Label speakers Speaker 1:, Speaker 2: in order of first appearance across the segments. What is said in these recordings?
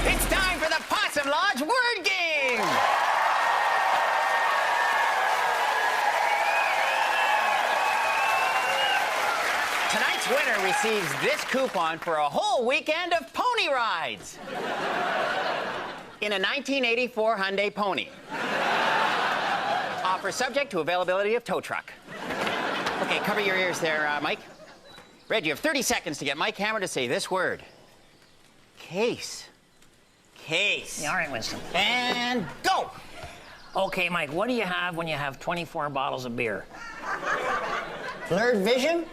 Speaker 1: It's time for the Possum Lodge word game! Tonight's winner receives this coupon for a whole weekend of pony rides in a 1984 Hyundai Pony. Offer subject to availability of tow truck. Okay, cover your ears there, Mike. Red, you have 30 seconds to get Mike Hammer to say this word. Case. Case.
Speaker 2: Yeah, all right, Winston.
Speaker 1: And go!
Speaker 2: Okay, Mike, what do you have when you have 24 bottles of beer?
Speaker 1: Blurred vision?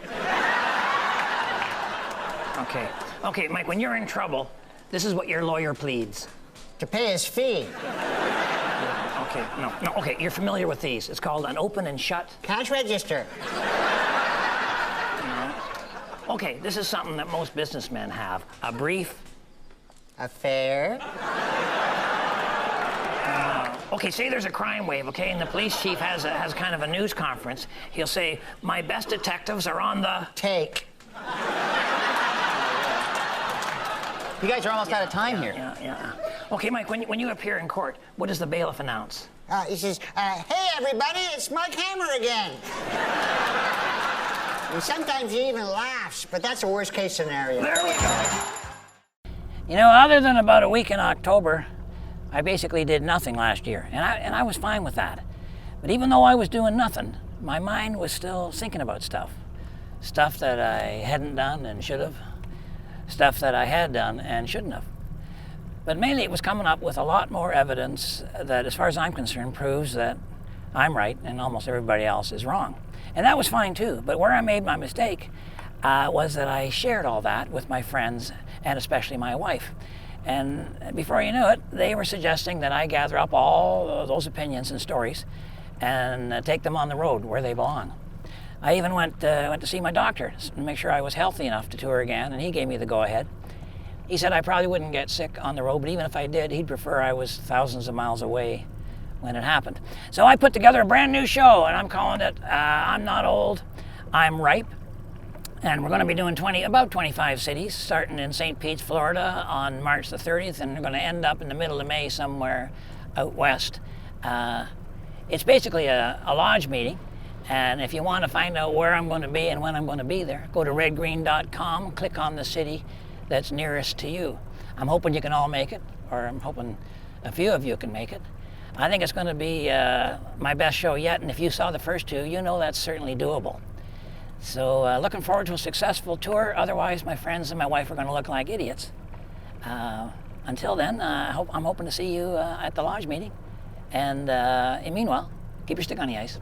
Speaker 2: Okay, Mike, when you're in trouble, this is what your lawyer pleads.
Speaker 1: To pay his fee.
Speaker 2: Okay, no, okay, you're familiar with these. It's called an open and shut.
Speaker 1: Cash register.
Speaker 2: No. Okay, this is something that most businessmen have. A brief.
Speaker 1: Affair.
Speaker 2: Okay, say there's a crime wave, okay, and the police chief has kind of a news conference. He'll say, my best detectives are on the...
Speaker 1: Take. You guys are almost out of time here.
Speaker 2: Yeah. Okay, Mike, when you appear in court, what does the bailiff announce?
Speaker 1: He says, hey, everybody, it's Mike Hammer again. And sometimes he even laughs, but that's the worst case scenario.
Speaker 2: There we go. You know, other than about a week in October, I basically did nothing last year, and I was fine with that. But even though I was doing nothing, my mind was still thinking about stuff. Stuff that I hadn't done and should have. Stuff that I had done and shouldn't have. But mainly it was coming up with a lot more evidence that, as far as I'm concerned, proves that I'm right and almost everybody else is wrong. And that was fine too, but where I made my mistake was that I shared all that with my friends and especially my wife. And before you knew it, they were suggesting that I gather up all those opinions and stories and take them on the road where they belong. I even went to see my doctor to make sure I was healthy enough to tour again, and he gave me the go-ahead. He said I probably wouldn't get sick on the road, but even if I did, he'd prefer I was thousands of miles away when it happened. So I put together a brand new show, and I'm calling it I'm Not Old, I'm Ripe. And we're going to be doing about 25 cities, starting in St. Pete, Florida on March the 30th, and we're going to end up in the middle of May somewhere out west. It's basically a lodge meeting, and if you want to find out where I'm going to be and when I'm going to be there, go to redgreen.com, click on the city that's nearest to you. I'm hoping you can all make it, or I'm hoping a few of you can make it. I think it's going to be my best show yet, and if you saw the first two, you know that's certainly doable. So looking forward to a successful tour. Otherwise, my friends and my wife are going to look like idiots. Until then, I'm hoping to see you at the lodge meeting. And meanwhile, keep your stick on the ice.